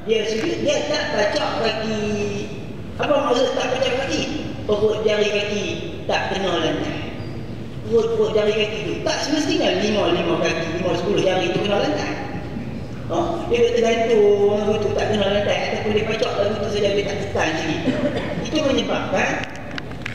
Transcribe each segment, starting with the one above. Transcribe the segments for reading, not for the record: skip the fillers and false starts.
dia sujud, dia tak pacak kaki. Apa maksud tak pacak kaki? Perut jari kaki tak kena lantai. Perut jari kaki itu tak semestinya 5 kaki, 10 jari itu kena lantai. Dia tergantung lagu itu tak kena lantai, ataupun dia pacak lagu itu saja dia tak tekan sikit. Itu menyebabkan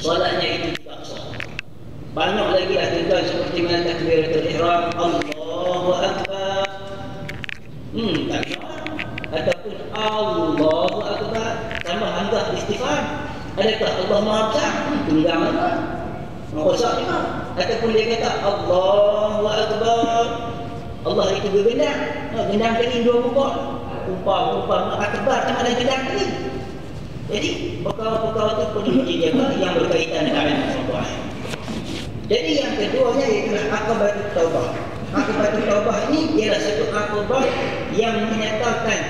solatnya itu tidak sah. Banyak lagi lah tuan seperti mana takbiratul ihram, Allahu Akbar. Tak kena. Ataupun Allahu Akbar sama hamzah istighfar. Adakah Allah Maha Besar? Tunggang apa? Rosak juga. Ataupun dia kata Allahu Akbar, Allah itu bergendang. Gendang kali 2 muka. Umpah akbar sama ada gendang kali. Jadi perkara-perkara itu perlu dijaga yang berkaitan dengan Allah. Jadi yang keduanya ialah akabatul taubah. Akabatul taubah ini ialah satu akabah yang menyatakan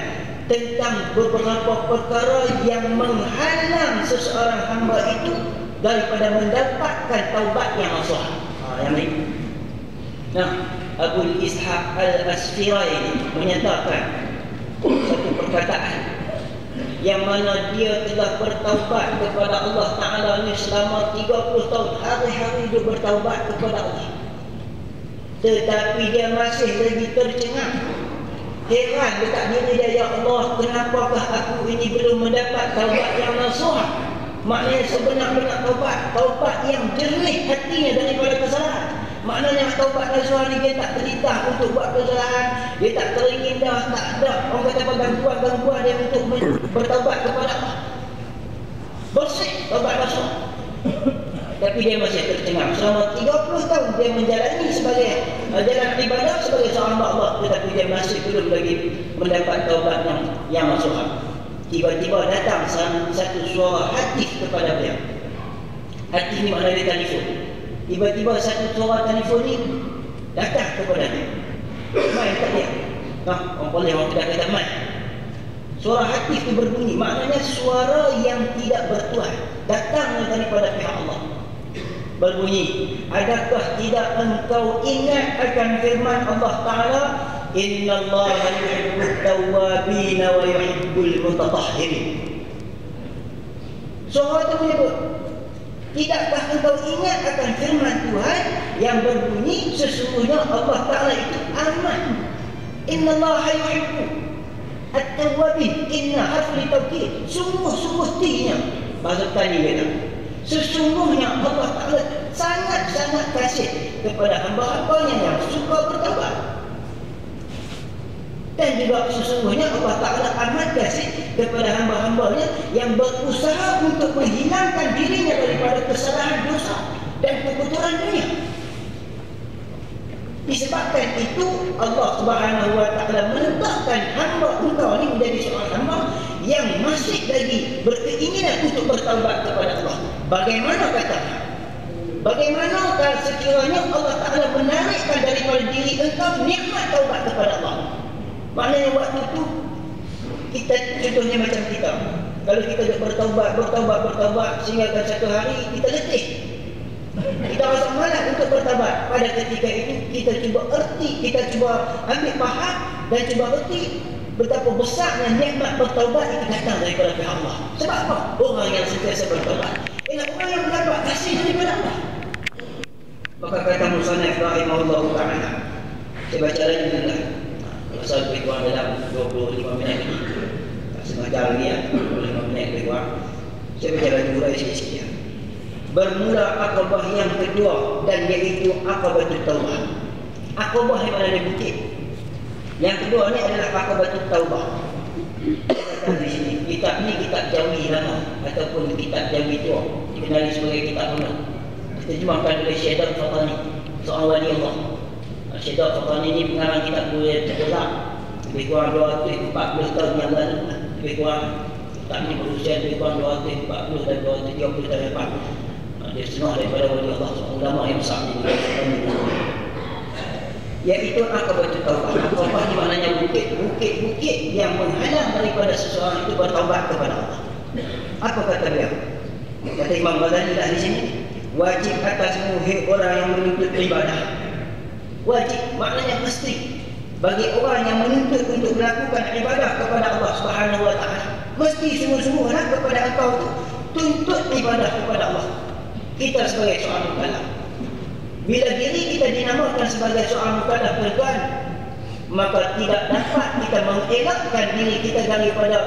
tentang beberapa perkara yang menghalang seseorang hamba itu daripada mendapatkan taubat yang sah. Yang ini. Nah, Abu Ishaq Al-Asfiraini menyatakan satu perkataan yang mana dia telah bertaubat kepada Allah Ta'ala ni selama 30 tahun. Hari-hari dia bertaubat kepada Allah, tetapi dia masih lagi tercengang. Heran dekat diri dia, ya Allah, kenapakah aku ini belum mendapat taubat yang nasuha? Maknanya sebenar-benar taubat yang jernih hatinya daripada kesalahan. Maknanya taubat nasuha ni dia tak terlitah untuk buat kesalahan, dia tak teringin dah, tak ada orang kata gangguan dia untuk bertaubat kepada Allah. Bersih taubat nasuha. Tapi dia masih tercengang. Selama 30 tahun dia menjalani sebagai jalan ibadah sebagai seorang hamba Allah, tetapi dia masih belum lagi mendapat taubat yang nasuha. Tiba-tiba datang satu suara hatif kepada dia. Hatif ni makna dia telefon. Tiba-tiba satu suara telefon ni datang kepada dia. Main tak dia? Orang boleh orang tidak kata main. Suara hatif itu berbunyi, maknanya suara yang tidak bertuan, datang daripada pihak Allah. Berbunyi, adakah tidak engkau ingat akan firman Allah Ta'ala, innallaha yuhibbut tawwabin wa yuhibbul mutatahhirin. Suara itu menyebut, tidakkah engkau ingat akan firman Tuhan yang berbunyi sesungguhnya Allah Ta'ala itu aman. Innallaha yuhibbu at-tawwabin. Inna harfi taukid, sungguh-sungguh tinya. Bahasa tadi kata, sesungguhnya Allah Ta'ala sangat-sangat kasih kepada hamba-hambanya yang suka bertaubat. Dan juga sesungguhnya Allah Ta'ala amat kasih kepada hamba-hambanya yang berusaha untuk menghilangkan dirinya daripada kesalahan dosa dan kekotoran dunia. Disebabkan itu Allah Subhanahu Wa Ta'ala menetapkan hamba engkau ini menjadi seorang hamba yang masih lagi berkeinginan untuk bertaubat kepada Allah. Bagaimana katanya? Bagaimana kalau sekiranya Allah Ta'ala menarikkan daripada diri engkau nikmat taubat kepada Allah? Maknanya waktu itu kita, contohnya macam kita, kalau kita bertaubat sehingga satu hari kita letih, kita rasa malas untuk bertaubat. Pada ketika itu kita cuba erti, kita cuba ambil faham dan cuba erti betapa besarnya nikmat bertaubat itu datang daripada pihak Allah. Sebab apa? Orang yang sentiasa bertaubat ialah orang yang mendapat kasih daripada Allah. Maka kata Musannaf rahimahullah ta'ala, saya baca lagi dulu. Pasal lebih kurang dalam 25 minit lagi, tak setengah jam lagi ya, 25 minit lebih kurang. Saya baca lagi mulai sikit-sikit. Bermula akabah yang kedua, dan iaitu akabatul taubah. Akabah yang mana di bukit. Yang kedua ni adalah akabatul taubah. Di sini kitab ni kitab Jawi lama ataupun kitab Jawi tua, dikenali sebagai kitab kuno. Diterjemahkan oleh Syekh Al-Fatani, seorang wali Allah. Syekh Al-Fatani ini pengarang kitab Buaya Tergelap lebih kurang 240 tahun yang lalu. Lebih kurang, kitab ini berusia lebih kurang 240 dan 230 tahun lepas. Dia setengah daripada wali Allah, seorang ulama yang besar di iaitu akabatul taubah. Taubah ni maknanya bukit-bukit yang menghalang daripada seseorang itu bertaubat kepada Allah. Apa kata beliau? Kata Imam Ghazali lah di sini, wajib atas semua orang yang menuntut ibadah. Wajib maknanya mesti bagi orang yang menuntut untuk melakukan ibadah kepada Allah Subhanahu mesti sungguh-sungguh kepada engkau tu tuntut ibadah kepada Allah. Kita sebagai seorang mukallaf, bila diri kita dinamakan sebagai seorang mukallaf tuan-tuan, maka tidak dapat kita mengelakkan diri kita daripada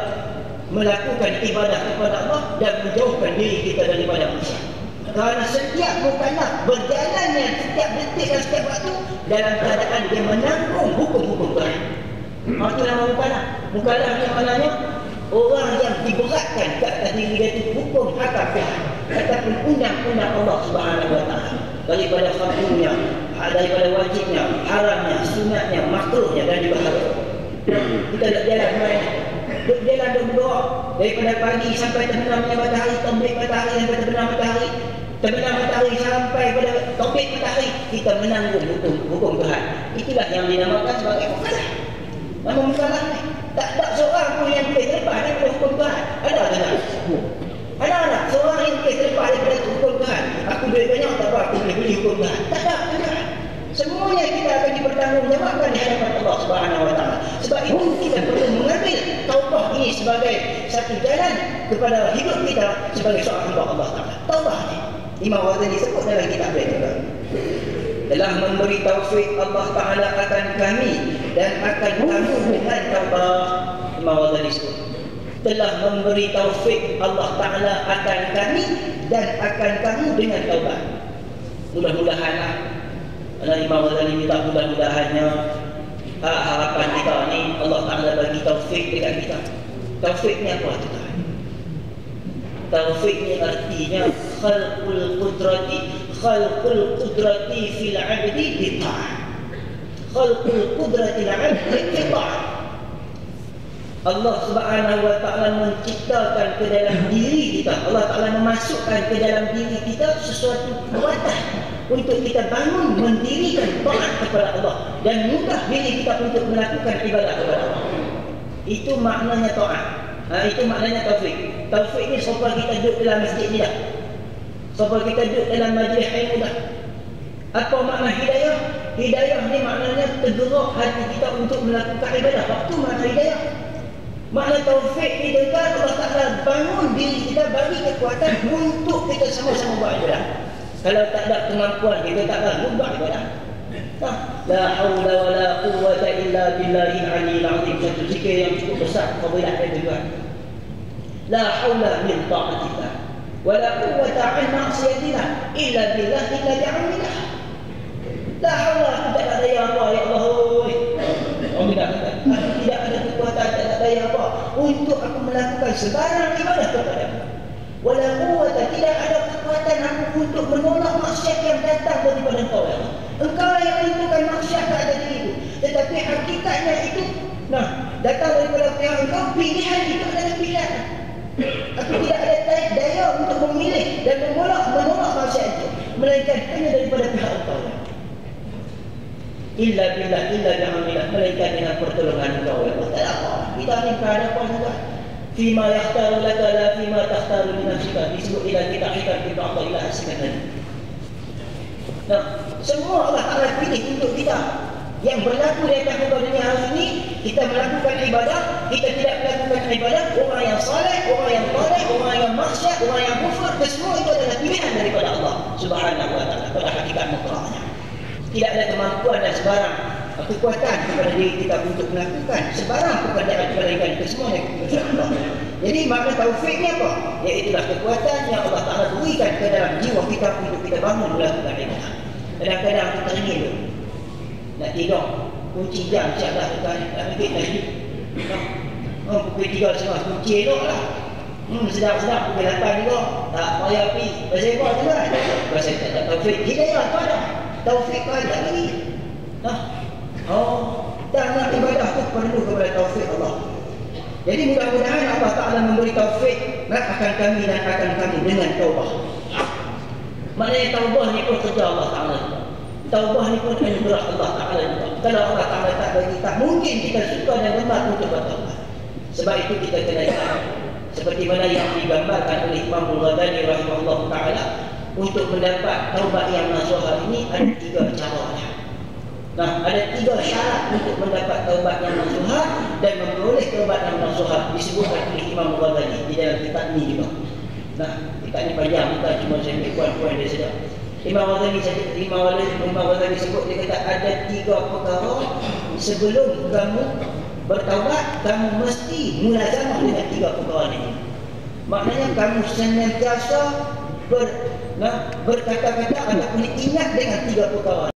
melakukan ibadah kepada Allah dan menjauhkan diri kita daripada maksiat. Kerana setiap mukallaf berjalannya setiap detik dan setiap waktu dalam keadaan dia menanggung hukum-hukum Tuhan. Itu nama mukallaf. Mukallaf ni maknanya orang yang diberatkan ke atas diri dia itu hukum hakam Tuhan ataupun undang-undang Allah Subhanahu Wa Taala, daripada fardunya, daripada wajibnya, haramnya, sunatnya, makruhnya dan juga halal. Kita tak jalan main, duduk jalan duduk berdoa daripada pagi sampai terbenamnya matahari, terbit matahari sampai terbenam matahari, terbenam matahari sampai pada terbit matahari, kita menanggung hukum Tuhan. Itulah yang dinamakan sebagai mukallaf. Nama mukallaf ni tak ada seorang pun yang boleh terlepas daripada hukum Tuhan. Ada tak? Ada seorang yang boleh terlepas daripada hukum Tuhan. Aku duit banyak tak apa, aku boleh beli hukum Tuhan. Tak ada. Semuanya kita akan dipertanggungjawabkan di hadapan Allah Subhanahu Wa Taala. Sebab itu kita perlu mengambil taubah ini sebagai satu jalan kepada hidup kita sebagai seorang hamba Allah Taala. Taubah ni Imam Ghazali sebut dalam kitab beliau, telah memberi taufik Allah Taala akan kami dan akan kamu dengan taubah. Imam Ghazali sebut telah memberi taufik Allah Taala akan kami dan akan kamu dengan taubat. Mudah-mudahanlah Imam Ghazali minta mudah-mudahannya harapan kita ni Allah Ta'ala bagi taufik dekat kita. Taufik ni apa tuan? Taufik ni artinya khalqul qudrati fil 'abdi bi ta'ah. Khalqul qudrati al 'abdi bi ta'ah. Allah Subhanahu Wa Ta'ala menciptakan ke dalam diri kita, Allah Ta'ala memasukkan ke dalam diri kita sesuatu kekuatan untuk kita bangun mendirikan taat kepada Allah dan mudah diri kita untuk melakukan ibadah kepada Allah. Itu maknanya taat. Itu maknanya taufik. Taufik ni supaya kita duduk dalam masjid ni dah, supaya kita duduk dalam majlis ilmu dah. Apa makna hidayah? Hidayah ni maknanya tergerak hati kita untuk melakukan ibadah. Waktu makna hidayah. Makna taufik ni dekat Allah Ta'ala bangun diri kita, bagi kekuatan untuk kita sama-sama buat ibadah. Kalau tak ada kemampuan, kita tak akan buat ibadah. La haula wa la quwwata illa billahil aliyyil azim. Satu zikir yang cukup besar fadilah dia juga. La haula min ta'atillah wa la quwwata an ma'siyatillah illa billah illa bi'aunillah. La haula, tidak ada daya apa ya Allah. Tidak ada kekuatan, tak ada daya apa untuk aku melakukan sebarang ibadah kepadamu. Wala quwwata, tidak ada kekuatan aku untuk menolak maksiat yang datang daripada engkau. Engkau yang menentukan maksiat tak ada diriku. Tetapi hakikatnya itu datang daripada pihak engkau. Pilihan itu adalah pilihan. Aku tidak ada daya untuk memilih dan menolak maksiat itu, melainkan hanya daripada pihak engkau. Illa billah illa bi'aunillah, melainkan dengan pertolongan engkau ya Allah. Tak apa. Kita ni berhadapan juga. Fima yakhtaru laka la fima takhtaru li nafsika. Disebut ila kita Allah ila asyikatan. Semua Allah Ta'ala pilih untuk kita. Yang berlaku di atas muka dunia hari ini, kita melakukan ibadah, kita tidak melakukan ibadah, orang yang saleh, orang yang saleh, orang yang maksiat, orang yang kufur, semua itu adalah pilihan daripada Allah Subhanahu Wa Ta'ala pada hakikat mutlaknya. Tidak ada kemampuan dan sebarang kekuatan kepada diri kita untuk melakukan sebarang pekerjaan kebaikan itu semuanya kepada Allah. Jadi makna taufik ni apa? Iaitulah kekuatan yang Allah Ta'ala berikan ke dalam jiwa kita untuk kita bangun melakukan ibadah. Kadang-kadang kita ingin nak tidur, kunci jam siaplah tuan, tak mikir lagi. Pukul 3.30 kunci elok lah. Sedap-sedap pukul 8 juga. Tak payah pergi. Pasal apa tuan? Pasal tak ada taufik. Hidayah tu ada. Taufik ada lagi. Dan nak ibadah tu perlu kepada taufik Allah. Jadi mudah-mudahan Allah Ta'ala memberi taufik akan kami dan akan kami dengan taubah. Maknanya taubah ni pun kerja Allah Ta'ala. Taubah ni pun anugerah Allah Ta'ala juga. Kalau Allah Ta'ala tak bagi tak mungkin kita suka dan gemar untuk bertaubat. Sebab itu kita kena ingat, seperti mana yang digambarkan oleh Imam Ghazali rahimahullah Ta'ala, untuk mendapat taubat yang nasuha ini ada 3 caranya. Ada 3 syarat untuk mendapat taubat yang nasuha dan memperoleh taubat yang nasuha disebutkan oleh Imam Ghazali di dalam kitab ni juga. Nah, kitab ni panjang, bukan cuma saya ambil poin-poin dia saja. Imam Ghazali sebut, dia kata ada 3 perkara sebelum kamu bertaubat, kamu mesti mulazamah dengan 3 perkara ni. Maknanya kamu senantiasa berkata-kata ataupun ingat dengan 3 perkara